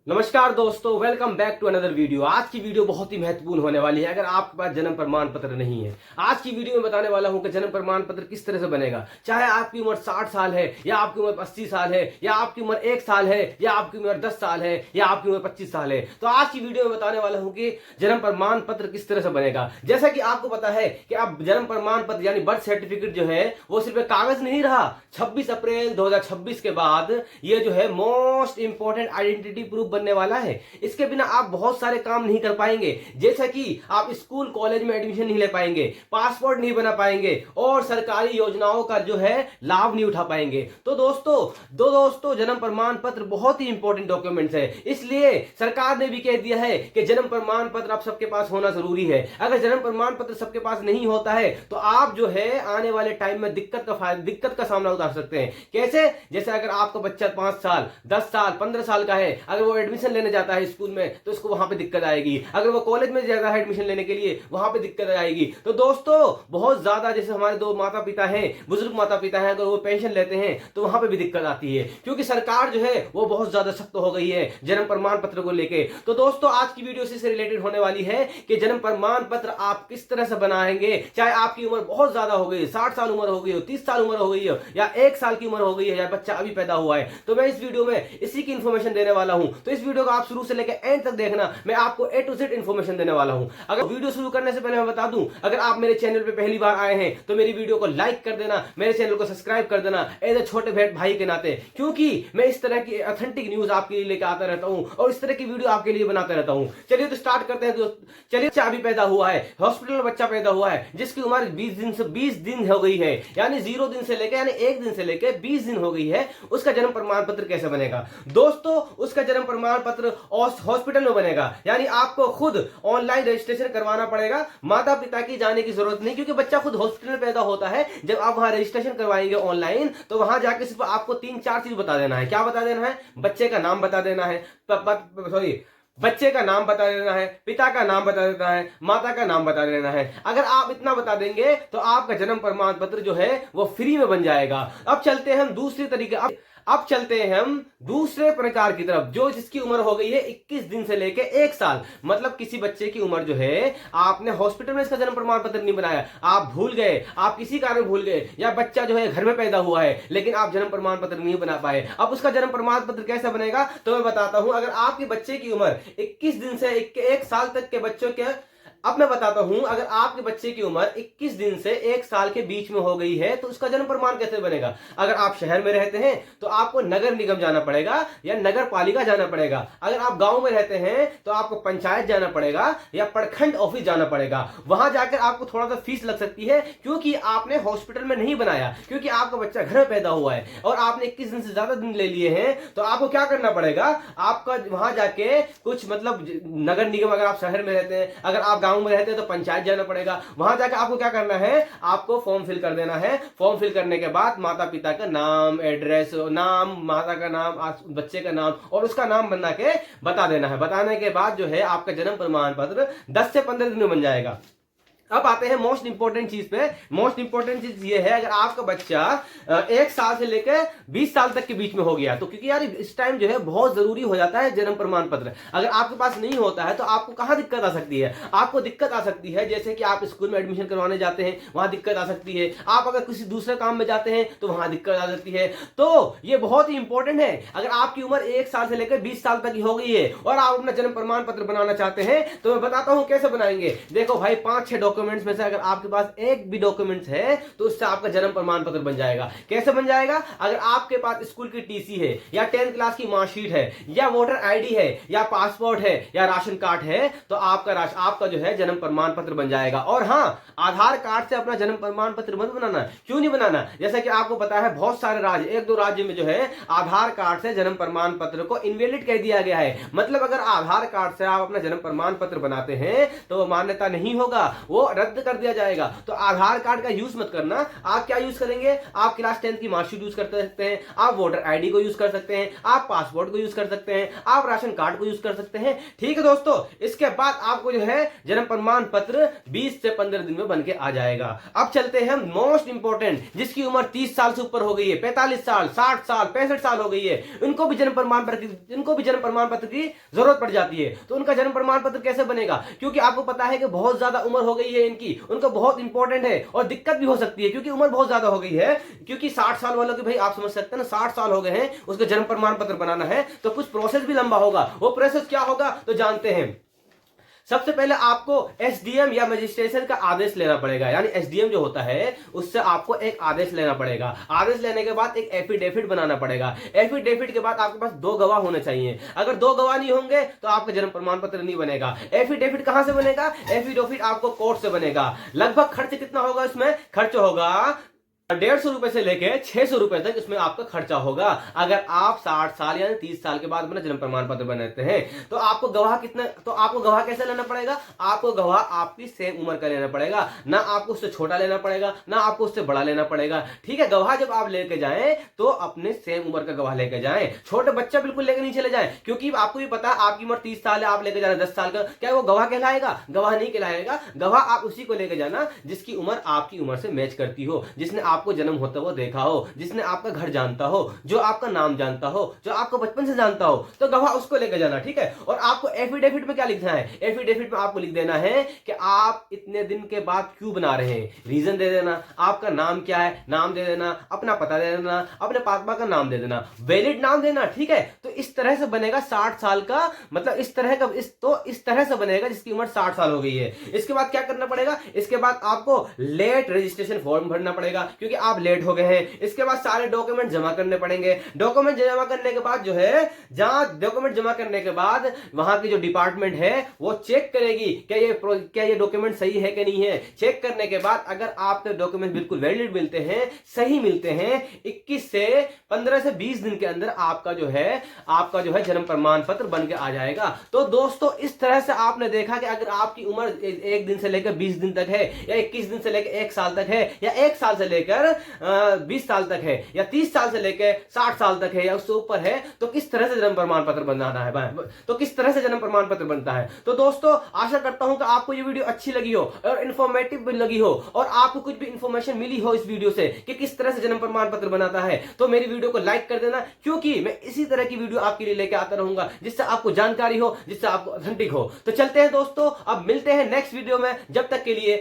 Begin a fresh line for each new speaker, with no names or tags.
नमस्कार दोस्तों, welcome back to another video. आज की वीडियो बहुत ही महत्वपूर्ण होने वाली है। अगर आपके पास जन्म प्रमाण पत्र नहीं है, आज की वीडियो में बताने वाला हूं कि जन्म प्रमाण पत्र किस तरह से बनेगा। चाहे आपकी उम्र 60 साल है, या आपकी उम्र 80 साल है, या आपकी उम्र 1 साल है, या आपकी उम्र 10 साल है, या आपकी उम्र 25 साल है, तो आज की वीडियो में बताने वाला हूं कि जन्म प्रमाण पत्र किस तरह से बनेगा। जैसा कि आपको पता है कि अब जन्म प्रमाण पत्र यानी बर्थ सर्टिफिकेट जो है वो सिर्फ एक कागज नहीं रहा। 26 अप्रैल 2026 के बाद ये जो है मोस्ट इंपॉर्टेंट आइडेंटिटी प्रूफ बनने वाला है। इसके बिना आप बहुत सारे काम नहीं कर पाएंगे, जैसा कि आप स्कूल कॉलेज में एडमिशन नहीं ले पाएंगे, पासपोर्ट नहीं बना पाएंगे और सरकारी योजनाओं का जो है लाभ नहीं उठा पाएंगे। तो दोस्तों जन्म प्रमाण पत्र बहुत ही इंपॉर्टेंट डॉक्यूमेंट्स है, इसलिए सरकार ने भी कह दिया है कि जन्म प्रमाण पत्र आप सबके पास होना जरूरी है। अगर जन्म प्रमाण पत्र सबके पास नहीं होता है तो आप जो है आने वाले टाइम में दिक्कत का सामना उतार सकते हैं। कैसे? जैसे अगर आपका बच्चा 5 साल 10 साल 15 साल का है, अगर वो एडमिशन लेने जाता है स्कूल में तो उसको वहां पे दिक्कत आएगी। अगर वो कॉलेज में जाता है एडमिशन लेने के लिए, वहां पे दिक्कत आएगी। तो दोस्तों बहुत ज्यादा, जैसे हमारे दो माता पिता हैं, बुजुर्ग माता पिता हैं, अगर वो पेंशन लेते हैं तो वहां पे भी दिक्कत आती है, क्योंकि सरकार जो है वो बहुत ज्यादा सख्त हो गई है जन्म प्रमाण पत्र को लेके। तो दोस्तों आज की वीडियो से रिलेटेड होने वाली है कि जन्म प्रमाण पत्र आप किस तरह से बनाएंगे। चाहे आपकी उम्र बहुत ज्यादा हो गई, 60 साल उम्र हो गई हो, 30 साल उम्र हो गई हो, या 1 साल की उम्र हो गई है, या बच्चा अभी पैदा हुआ है, तो मैं इस वीडियो में इसी की इंफॉर्मेशन देने वाला हूं। तो इस वीडियो को आप शुरू से लेकर एंड तक देखना, मैं आपको ए टू जेड इंफॉर्मेशन देने वाला हूं। अगर वीडियो शुरू करने से पहले मैं बता दूं, अगर आप मेरे चैनल पे पहली बार आए हैं तो मेरी वीडियो को लाइक कर देना, मेरे चैनल को सब्सक्राइब कर देना एज ए छोटे भाई के नाते, क्योंकि मैं इस तरह की ऑथेंटिक न्यूज आपके लिए लेकर आता रहता हूं और इस तरह की वीडियो आपके लिए बनाता रहता हूं। चलिए तो स्टार्ट करते हैं दोस्त। चलिए, बच्चा अभी पैदा हुआ है, हॉस्पिटल में बच्चा पैदा हुआ है, जिसकी उम्र 20 दिन हो गई है, यानी 0 दिन से लेकर, यानी 1 दिन से लेकर 20 दिन हो गई है, उसका जन्म प्रमाण पत्र कैसे बनेगा। दोस्तों उसका जन्म प्रमाण पत्र हॉस्पिटल में बनेगा, यानी आपको खुद ऑनलाइन रजिस्ट्रेशन करवाना पड़ेगा। माता पिता की जाने की जरूरत नहीं, क्योंकि बच्चा खुद हॉस्पिटल में पैदा होता है। जब आप वहां रजिस्ट्रेशन करवाएंगे ऑनलाइन, तो वहां जाके सिर्फ आपको 3-4 चीज बता देना है। क्या बता देना है? बच्चे का नाम बता देना है, बच्चे का नाम बता देना है, पिता का नाम बता देना है, माता का नाम बता देना है। अगर आप इतना बता देंगे तो आपका जन्म प्रमाण पत्र जो है वो फ्री में बन जाएगा। अब चलते हैं हम दूसरी तरीके, अब चलते हैं हम दूसरे प्रकार की तरफ, जो जिसकी उम्र हो गई है 21 दिन से लेके 1 साल। मतलब किसी बच्चे की उम्र जो है, आपने हॉस्पिटल में इसका जन्म प्रमाण पत्र नहीं बनाया, आप भूल गए, आप किसी कारण भूल गए, या बच्चा जो है घर में पैदा हुआ है लेकिन आप जन्म प्रमाण पत्र नहीं बना पाए। अब उसका जन्म प्रमाण पत्र कैसे बनेगा तो मैं बताता हूं। अगर आपके बच्चे की उम्र 21 दिन से 1 साल तक के बच्चों के, अब मैं बताता हूं, अगर आपके बच्चे की उम्र 21 दिन से 1 साल के बीच में हो गई है तो उसका जन्म प्रमाण कैसे बनेगा। अगर आप शहर में रहते हैं तो आपको नगर निगम जाना पड़ेगा या नगर पालिका जाना पड़ेगा। अगर आप गांव में रहते हैं तो आपको पंचायत जाना पड़ेगा या प्रखंड ऑफिस जाना पड़ेगा। वहां जाकर आपको थोड़ा सा फीस लग सकती है, क्योंकि आपने हॉस्पिटल में नहीं बनाया, क्योंकि आपका बच्चा घर में पैदा हुआ है और आपने 21 दिन से ज्यादा दिन ले लिए हैं। तो आपको क्या करना पड़ेगा, आपका वहां जाके कुछ मतलब नगर निगम, अगर आप शहर में रहते हैं, अगर आप गांव में रहते हैं तो पंचायत जाना पड़ेगा। वहां जाकर आपको क्या करना है, आपको फॉर्म फिल कर देना है। फॉर्म फिल करने के बाद माता पिता का नाम, एड्रेस, नाम, माता का नाम, बच्चे का नाम और उसका नाम बना के बता देना है। बताने के बाद जो है आपका जन्म प्रमाण पत्र 10 से 15 दिन में बन जाएगा। अब आते हैं मोस्ट इंपोर्टेंट चीज पे। मोस्ट इंपोर्टेंट चीज ये है, अगर आपका बच्चा 1 साल से लेकर 20 साल तक के बीच में हो गया, तो क्योंकि यार इस टाइम जो है बहुत जरूरी हो जाता है जन्म प्रमाण पत्र। अगर आपके पास नहीं होता है तो आपको कहां दिक्कत आ सकती है, आपको दिक्कत आ सकती है जैसे कि आप स्कूल में एडमिशन करवाने जाते हैं, वहां दिक्कत आ सकती है। आप अगर किसी दूसरे काम में जाते हैं तो वहां दिक्कत आ सकती है। तो ये बहुत ही इंपॉर्टेंट है। अगर आपकी उम्र 1 साल से लेकर 20 साल तक की हो गई है और आप अपना जन्म प्रमाण पत्र बनाना चाहते हैं, तो मैं बताता हूं कैसे बनाएंगे। देखो भाई, 5-6 डॉक्यूमेंट्स में से अगर आपके पास एक भी डॉक्यूमेंट्स है तो उससे आपका जन्म प्रमाण पत्र बन जाएगा। कैसे बन जाएगा? अगर आपके पास स्कूल की टीसी है, या 10th क्लास की मार्कशीट है, या वोटर आईडी है, या पासपोर्ट है, या राशन कार्ड है, तो आपका जो है जन्म प्रमाण पत्र बन जाएगा। और हाँ, आधार कार्ड से अपना जन्म प्रमाण पत्र मत बनाना। क्यों नहीं बनाना? जैसा कि आपको पता है बहुत सारे राज्य, 1-2 राज्य में जो है आधार कार्ड से जन्म प्रमाण पत्र को इनवैलिड कह दिया गया है। मतलब अगर आधार कार्ड से आप अपना जन्म प्रमाण पत्र बनाते हैं तो वो मान्यता नहीं होगा, वो वो रद्द कर दिया जाएगा। तो आधार कार्ड का यूज मत करना। आप क्या यूज करेंगे? आप क्लास 10 की मार्कशीट यूज कर सकते हैं, आप वोटर आईडी को यूज कर सकते हैं, आप पासपोर्ट को यूज कर सकते हैं, आप राशन कार्ड को यूज कर सकते हैं। ठीक है दोस्तों, इसके बाद आपको जो है जन्म प्रमाण पत्र 20 से 15 दिन में बनके आ जाएगा। अब चलते हैं मोस्ट इंपोर्टेंट, जिसकी उम्र 30 साल से ऊपर हो गई है, 45 साल, 60 साल, 65 साल हो गई है, इनको भी जन्म प्रमाण पत्र की जरूरत पड़ जाती है। तो उनका जन्म प्रमाण पत्र कैसे बनेगा? क्योंकि आपको पता है कि बहुत ज्यादा उम्र हो गई है इनकी, उनको बहुत इंपॉर्टेंट है और दिक्कत भी हो सकती है क्योंकि उम्र बहुत ज्यादा हो गई है। क्योंकि 60 साल वालों की, भाई आप समझ सकते हैं ना, 60 साल हो गए हैं, उसका जन्म प्रमाण पत्र बनाना है तो कुछ प्रोसेस भी लंबा होगा। वो प्रोसेस क्या होगा तो जानते हैं। सबसे पहले आपको एसडीएम या मजिस्ट्रेशन का आदेश लेना पड़ेगा, यानी एसडीएम जो होता है उससे आपको एक आदेश लेना पड़ेगा। आदेश लेने के बाद एक एफिडेविट बनाना पड़ेगा। एफिडेविट के बाद आपके पास 2 गवाह होने चाहिए। अगर 2 गवाह नहीं होंगे तो आपका जन्म प्रमाण पत्र नहीं बनेगा। एफिडेविट कहां से बनेगा? एफिडेविट आपको कोर्ट से बनेगा। लगभग खर्च कितना होगा इसमें? खर्च होगा 150 रुपए से लेके 600 रुपए तक इसमें आपका खर्चा होगा। अगर आप 60 साल यानी 30 साल के बाद अपना जन्म प्रमाण पत्र बनाते हैं तो आपको गवाह कैसे लेना पड़ेगा? आपको गवाह आपकी सेम उम्र का लेना पड़ेगा, ना आपको उससे छोटा लेना पड़ेगा, ना आपको उससे बड़ा लेना पड़ेगा। ठीक है, गवाह जब आप लेके जाएं तो अपने सेम उम्र का गवाह लेके जाएं। छोटे बच्चा बिल्कुल लेके नहीं चले जाएं, क्योंकि आपको भी पता है आपकी उम्र 30 साल है, आप लेके जा रहे हैं 10 साल का, क्या वो गवाह कहलाएगा? गवाह नहीं कहलाएगा। गवाह आप उसी को लेके जाना जिसकी उम्र आपकी उम्र से मैच करती हो, जिसने आपको जन्म होता हुआ देखा हो, जिसने आपका घर जानता हो, जो आपका नाम जानता हो, जो आपको बचपन से जानता हो, तो गवाह उसको लेकर जाना। ठीक है, और आपको एफिडेविट में क्या लिखना है? एफिडेविट में आपको लिख देना है कि आप इतने दिन के बाद क्यों बना रहे हैं, रीजन दे देना, आपका नाम क्या है, नाम दे देना, अपना पता दे देना, अपने पापा का नाम दे देना, वैलिड नाम देना। ठीक है, तो इस तरह से बनेगा 60 साल का, मतलब इस तरह से बनेगा जिसकी उम्र 60 साल हो गई है। इसके बाद क्या करना पड़ेगा? इसके बाद आपको लेट रजिस्ट्रेशन फॉर्म भरना पड़ेगा, क्योंकि आप लेट हो गए हैं। इसके बाद सारे डॉक्यूमेंट जमा करने पड़ेंगे। डॉक्यूमेंट जमा करने के बाद जो है, जहां डॉक्यूमेंट जमा करने के बाद वहां की जो डिपार्टमेंट है वो चेक करेगी क्या ये डॉक्यूमेंट सही है कि नहीं है। चेक करने के बाद अगर आपके डॉक्यूमेंट बिल्कुल वैलिड मिलते हैं, सही मिलते हैं, 21 से 15 से 20 दिन के अंदर आपका जो है जन्म प्रमाण पत्र बन के आ जाएगा। तो दोस्तों, इस तरह से आपने देखा कि अगर आपकी उम्र 1 दिन से लेकर 20 दिन तक है, या 21 दिन से लेकर 1 साल तक है, या 1 साल से लेकर 20 साल तक है, या 30 साल से लेकर 60 साल तक है, या उससे ऊपर है, तो किस तरह से जन्म प्रमाण पत्र बनाना है, तो किस तरह से जन्म प्रमाण पत्र बनता है। तो दोस्तों, आशा करता हूं कि आपको ये वीडियो अच्छी लगी हो और इंफॉर्मेटिव भी लगी हो, और आपको कुछ भी इंफॉर्मेशन मिली हो इस वीडियो से कि किस तरह से जन्म प्रमाण पत्र बनाता है। तो मेरी वीडियो को लाइक कर देना, क्योंकि मैं इसी तरह की वीडियो आपके लिए लेकर आता रहूंगा जिससे आपको जानकारी हो, जिससे आपको ऑथेंटिक हो। तो चलते हैं दोस्तों, अब मिलते हैं नेक्स्ट वीडियो में। जब तक के लिए